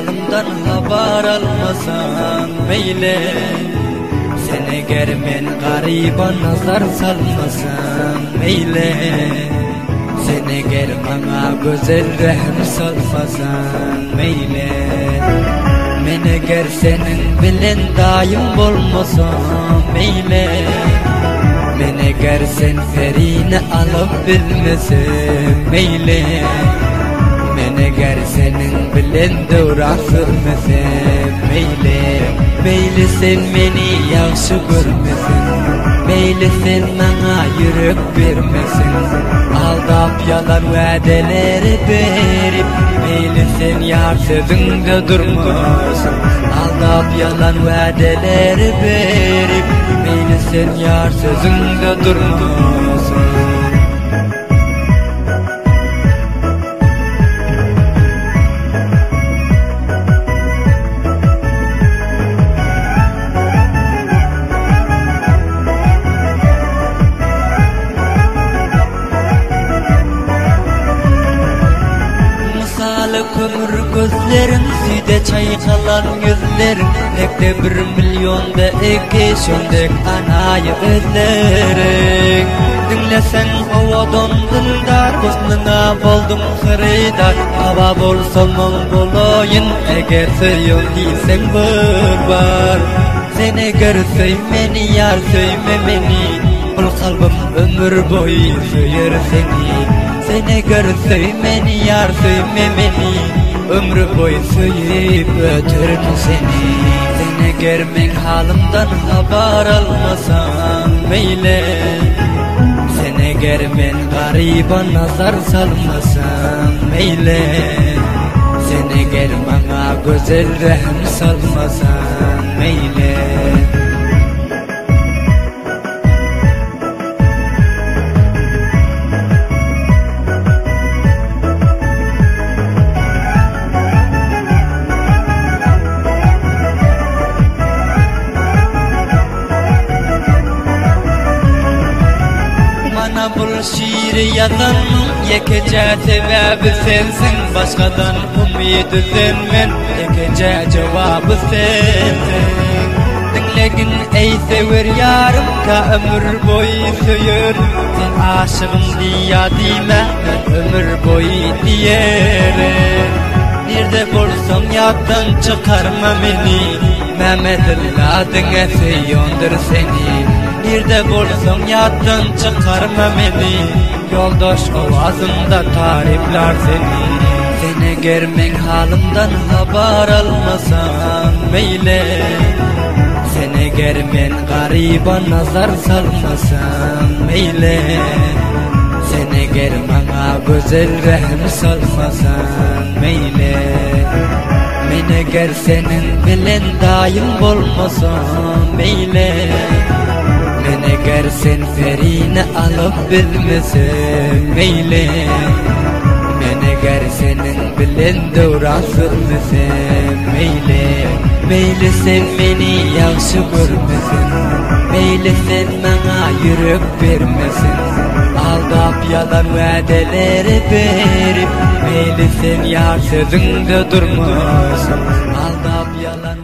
halımdan haber almasan meyle. Sen eğer men gariba nazar salmasan meyle. Sen eğer bana güzel rehm salmasan meyle. Men eğer senin bilen daim bolmasam meyle. Men eğer sen ferini alıp bilmesem meyle. Men eğer senin bilen döwra sürmesem meyle. Meyle sen meni yaxşı görmesin, meyle sen bana yürek vermesin. Aldap yalan vədeleri verip, meyle sen yar sözünde durmasın. Aldap yalan vədeleri verip, meyle sen yar sözünde durmasın. Kömür gözlerim, süde çaykalan yüzlerim. Ekde 1 milyonda iki şöndek anayı özlerim. Dinlesen havadan dildar, husnuna boldum xaridar. Hava bolsam bolayın, eğer söyün değilsen var. Sen eğer söymeni yar söyme beni. Ol kalbim ömür boyu söyür seni. Sen eğer söymeni yar söyme beni. Ömrü boyu söyüp ötürüm seni. Sen eğer men halımdan haber almasan meyle. Sen eğer men gariba nazar salmasan meyle. Sen eğer bana güzel rehm salmasan meyle. Bul şiiri yazanın yekece sebebi sensin. Başkadan umidi senmen, yekece cevabı sensin. Dinlegin ey sever yarım, ka ömür boyu söyür. Sen aşığım diya dime, ben ömür boyu diyerim. Nerede bolsam yaddan çıkarma beni. Mehmet'in adına seyondur seni. Nerede bolsam yaddan çıkarma beni. Yoldaş ovazımda tarifler seni. Sen eğer men halımdan haber almasan meyle. Sen eğer men gariba nazar salmasan meyle. Sen eğer bana güzel rehm salmasan meyle. Men eğer senin bilen daim bolmasam meyle. Men eğer sen ferini alıp bilmesem meyle. Men eğer senin bilen döwra sürmesem meyle. Meyle sen meni yaxşı görmesin, meyle sen bana yürek vermesin. Aldap yalan vədeleri verip, meyle sen yar sözünde durmasın. Aldap yalan